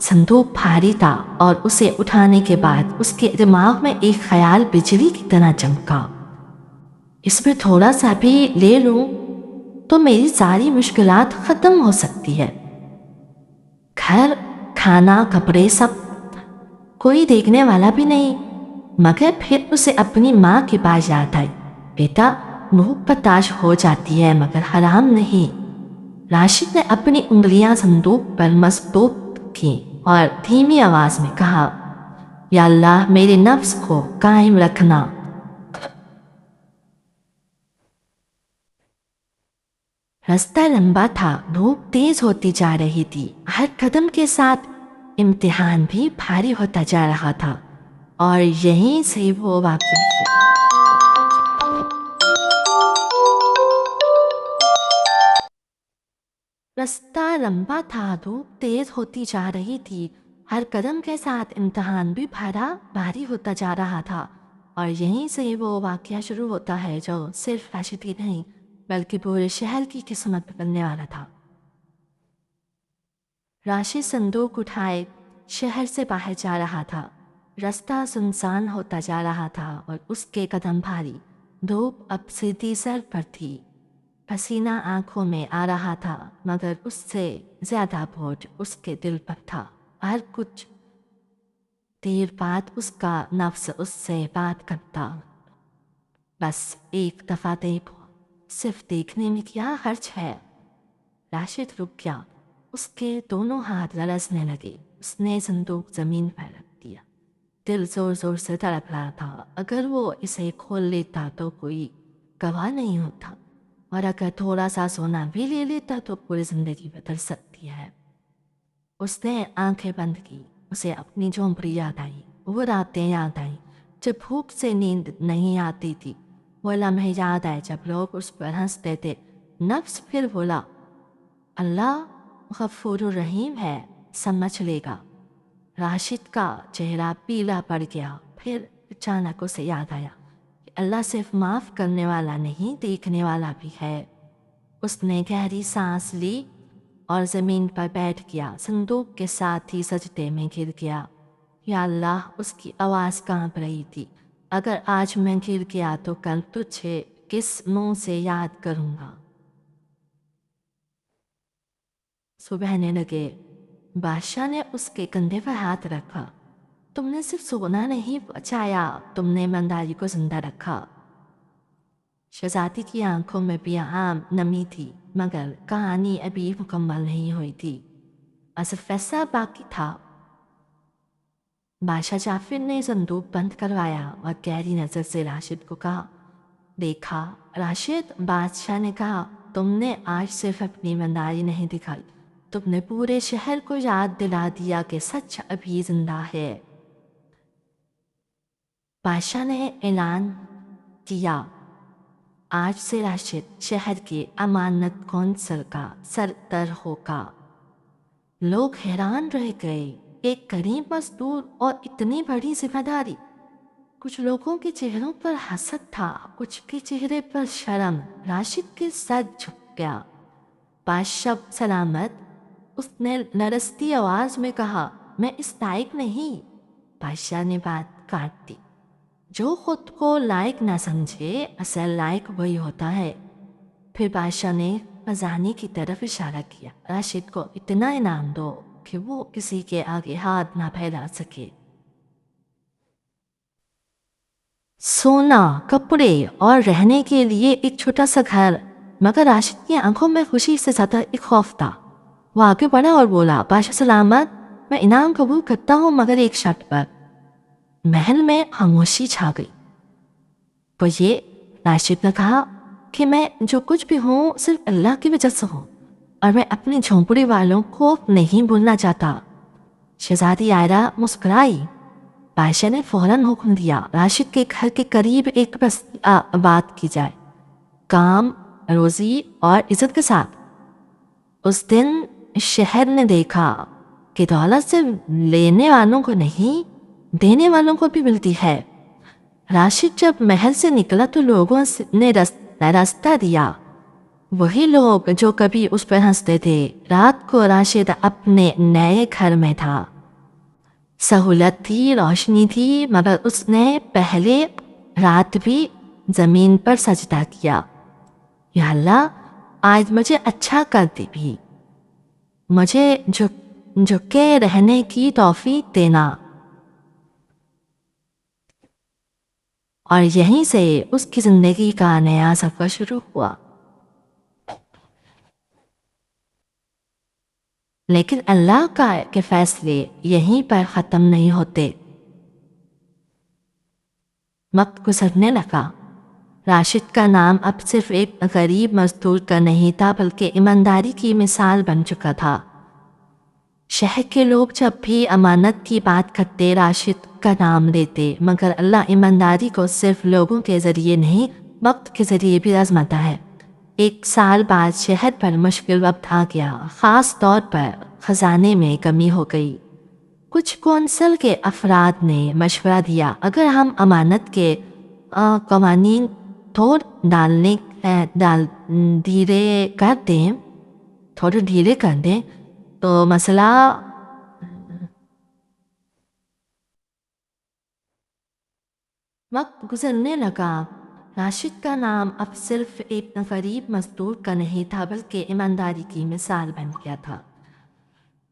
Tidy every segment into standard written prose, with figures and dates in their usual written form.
صندوق بھاری تھا اور اسے اٹھانے کے بعد اس کے دماغ میں ایک خیال بجلی کی طرح چمکا، اس میں تھوڑا سا بھی لے لوں تو میری ساری مشکلات ختم ہو سکتی ہے۔ گھر، کھانا، کپڑے، سب، کوئی دیکھنے والا بھی نہیں۔ مگر پھر اسے اپنی ماں کی بات یاد آئی، بیٹا بھوک برداشت ہو جاتی ہے مگر حرام نہیں۔ راشد نے اپنی انگلیاں صندوق پر مضبوط کی اور دھیمی آواز میں کہا، یا اللہ میرے نفس کو قائم رکھنا۔ راستہ لمبا تھا، دھوپ تیز ہوتی جا رہی تھی، ہر قدم کے ساتھ امتحان بھی بھاری ہوتا جا رہا تھا، اور یہیں سے وہ واقع راستہ لمبا تھا، دھوپ تیز ہوتی جا رہی تھی، ہر قدم کے ساتھ امتحان بھی بھاری ہوتا جا رہا تھا، اور یہیں سے وہ واقعہ شروع ہوتا ہے جو صرف راشد ہی نہیں بلکہ پورے شہر کی قسمت بدلنے والا تھا۔ راشد صندوق اٹھائے شہر سے باہر جا رہا تھا، راستہ سنسان ہوتا جا رہا تھا اور اس کے قدم بھاری، دھوپ اب سیدھی سر پر تھی، پسینہ آنکھوں میں آ رہا تھا، مگر اس سے زیادہ بوجھ اس کے دل پر تھا۔ ہر کچھ دیر بعد اس کا نفس اس سے بات کرتا، بس ایک دفعہ دیکھو، صرف دیکھنے میں کیا حرج ہے۔ راشد رک گیا، اس کے دونوں ہاتھ لرزنے لگے، اس نے صندوق زمین پر رکھ دیا، دل زور زور سے تڑپ رہا تھا۔ اگر وہ اسے کھول لیتا تو کوئی گواہ نہیں ہوتا، اور اگر تھوڑا سا سونا بھی لے لیتا تو پوری زندگی بدل سکتی ہے۔ اس نے آنکھیں بند کی، اسے اپنی جھونپڑی یاد آئی، وہ راتیں یاد آئیں جب بھوک سے نیند نہیں آتی تھی، وہ لمحے یاد آئے جب لوگ اس پر ہنستے تھے۔ نفس پھر بولا، اللہ غفور الرحیم ہے، سمجھ لے گا۔ راشد کا چہرہ پیلا پڑ گیا، پھر اچانک اسے یاد آیا کہ اللہ صرف معاف کرنے والا نہیں، دیکھنے والا بھی ہے۔ اس نے گہری سانس لی اور زمین پر بیٹھ گیا، صندوق کے ساتھ ہی سجدے میں گر گیا۔ یا اللہ، اس کی آواز کانپ رہی تھی، اگر آج میں گر گیا تو کل تجھے کس منہ سے یاد کروں گا۔ صبحنے لگے، بادشاہ نے اس کے کندھے پر ہاتھ رکھا، تم نے صرف سونا نہیں بچایا، تم نے ایمانداری کو زندہ رکھا۔ شہزادی کی آنکھوں میں بھی عام نمی تھی، مگر کہانی ابھی مکمل نہیں ہوئی تھی، اصل فیصلہ باقی تھا۔ بادشاہ جعفر نے صندوق بند کروایا اور گہری نظر سے راشد کو کہا، دیکھا راشد، بادشاہ نے کہا، تم نے آج صرف اپنی ایمانداری نہیں دکھائی، تم نے پورے شہر کو یاد دلا دیا کہ سچ ابھی زندہ ہے۔ بادشاہ نے اعلان کیا، آج سے راشد شہر کے امانت کونسل کا سردار ہوگا۔ لوگ حیران رہ گئے، ایک غریب مزدور اور اتنی بڑی ذمہ داری۔ کچھ لوگوں کے چہروں پر حسد تھا، کچھ کے چہرے پر شرم۔ راشد کے سر جھک گیا۔ بادشاہ سلامت، اس نے لرزتی آواز میں کہا، میں اس لائق نہیں۔ بادشاہ نے بات کاٹ دی، جو خود کو لائق نہ سمجھے، اصل لائق وہی ہوتا ہے۔ پھر بادشاہ نے خزانے کی طرف اشارہ کیا، راشد کو اتنا انعام دو کہ وہ کسی کے آگے ہاتھ نہ پھیلا سکے۔ سونا، کپڑے اور رہنے کے لیے ایک چھوٹا سا گھر، مگر راشد کی آنکھوں میں خوشی سے زیادہ ایک خوف تھا۔ وہ آگے بڑھا اور بولا، بادشاہ سلامت، میں انعام قبول کرتا ہوں مگر ایک شرط پر۔ محل میں خاموشی چھا گئی۔ وہ یہ، راشد نے کہا کہ میں جو کچھ بھی ہوں صرف اللہ کی وجہ سے ہوں، اور میں اپنی جھونپڑی والوں کو نہیں بھولنا چاہتا۔ شہزادی عائرہ مسکرائی۔ بادشاہ نے فوراً حکم دیا، راشد کے گھر کے قریب ایک بستی آباد کی جائے، کام، روزی اور عزت کے ساتھ۔ اس دن شہر نے دیکھا کہ دولت سے لینے والوں کو نہیں، دینے والوں کو بھی ملتی ہے۔ راشد جب محل سے نکلا تو لوگوں نے راستہ دیا، وہی لوگ جو کبھی اس پر ہنستے تھے۔ رات کو راشد اپنے نئے گھر میں تھا۔ سہولت تھی، روشنی تھی، مگر اس نے پہلے رات بھی زمین پر سجدہ کیا۔ یا اللہ، آج مجھے اچھا کر دی بھی، مجھے جھکے رہنے کی توفیق دینا۔ اور یہیں سے اس کی زندگی کا نیا سفر شروع ہوا۔ لیکن اللہ کے فیصلے یہیں پر ختم نہیں ہوتے۔ وقت گزرنے لگا۔ راشد کا نام اب صرف ایک غریب مزدور کا نہیں تھا، بلکہ ایمانداری کی مثال بن چکا تھا۔ شہر کے لوگ جب بھی امانت کی بات کرتے راشد کا نام لیتے، مگر اللہ ایمانداری کو صرف لوگوں کے ذریعے نہیں، وقت کے ذریعے بھی آزماتا ہے۔ 1 سال بعد شہر پر مشکل وقت آ گیا، خاص طور پر خزانے میں کمی ہو گئی۔ کچھ کونسل کے افراد نے مشورہ دیا، اگر ہم امانت کے قوانین تھوڑے ڈھیلے کر دیں تو مسئلہ وقت گزرنے لگا۔ راشد کا نام اب صرف ایک غریب مزدور کا نہیں تھا، بلکہ ایمانداری کی مثال بن گیا تھا۔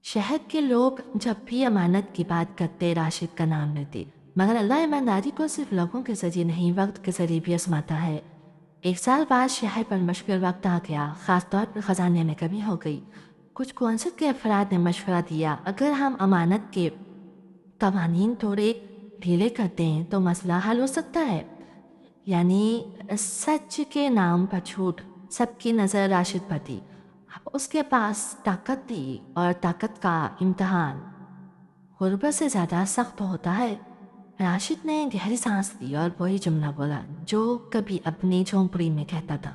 شہر کے لوگ جب بھی امانت کی بات کرتے راشد کا نام لیتے، مگر اللہ ایمانداری کو صرف لوگوں کے ذریعے نہیں، وقت کے ذریعے بھی آزماتا ہے۔ 1 سال بعد شہر پر مشکل وقت آ گیا، خاص طور پر خزانے میں کمی ہو گئی۔ کچھ کونسل کے افراد نے مشورہ دیا، اگر ہم امانت کے قوانین تھوڑے ڈھیلے کر دیں تو مسئلہ حل ہو سکتا ہے۔ یعنی سچ کے نام پر جھوٹ۔ سب کی نظر راشد پر تھی، اس کے پاس طاقت تھی، اور طاقت کا امتحان غربت سے زیادہ سخت ہوتا ہے۔ راشد نے گہری سانس لی اور وہی جملہ بولا جو کبھی اپنی جھونپڑی میں کہتا تھا،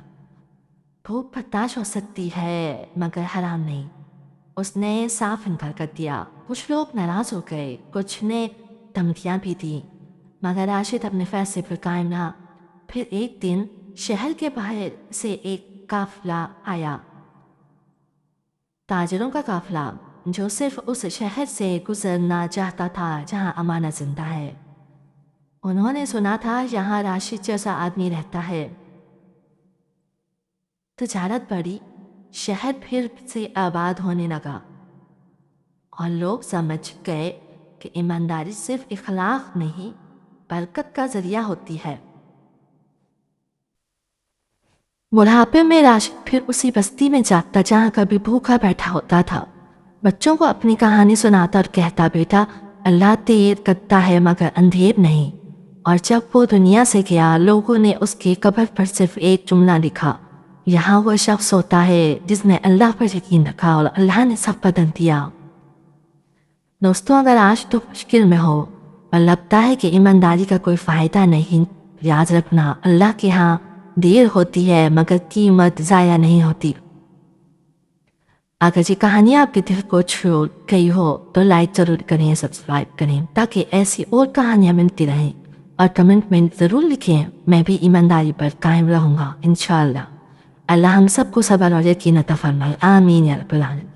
بھوک برداشت ہو سکتی ہے مگر حرام نہیں۔ اس نے صاف انکار کر دیا۔ کچھ لوگ ناراض ہو گئے، کچھ نے دھمکیاں بھی دیں، مگر راشد اپنے فیصلے پر قائم رہا۔ پھر ایک دن شہر کے باہر سے ایک قافلہ آیا، تاجروں کا قافلہ جو صرف اس شہر سے گزرنا چاہتا تھا جہاں امانت زندہ ہے۔ انہوں نے سنا تھا یہاں راشد جیسا آدمی رہتا ہے۔ تجارت بڑھی، شہر پھر سے آباد ہونے لگا، اور لوگ سمجھ گئے کہ ایمانداری صرف اخلاق نہیں، برکت کا ذریعہ ہوتی ہے۔ بڑھاپے میں راشد پھر اسی بستی میں جاتا جہاں کبھی بھوکا بیٹھا ہوتا تھا۔ بچوں کو اپنی کہانی سناتا اور کہتا، بیٹا، اللہ دیر کرتا ہے مگر اندھیر نہیں۔ اور جب وہ دنیا سے گیا، لوگوں نے اس کی قبر پر صرف ایک جملہ لکھا، یہاں وہ شخص ہوتا ہے جس نے اللہ پر یقین رکھا اور اللہ نے سب بدل دیا۔ دوستوں، اگر آج تو مشکل میں ہو اور لگتا ہے کہ ایمانداری کا کوئی فائدہ نہیں، یاد رکھنا، اللہ کے ہاں دیر ہوتی ہے مگر قیمت ضائع نہیں ہوتی۔ اگر یہ کہانی آپ کے دل کو چھو گئی ہو تو لائک ضرور کریں، سبسکرائب کریں تاکہ ایسی اور کہانیاں ملتی رہیں، اور کمنٹ میں ضرور لکھیں، میں بھی ایمانداری پر قائم رہوں گا انشاءاللہ۔ اللہ ہم سب کو صبر اور یقین عطا فرمائے، آمین یا رب العالمین۔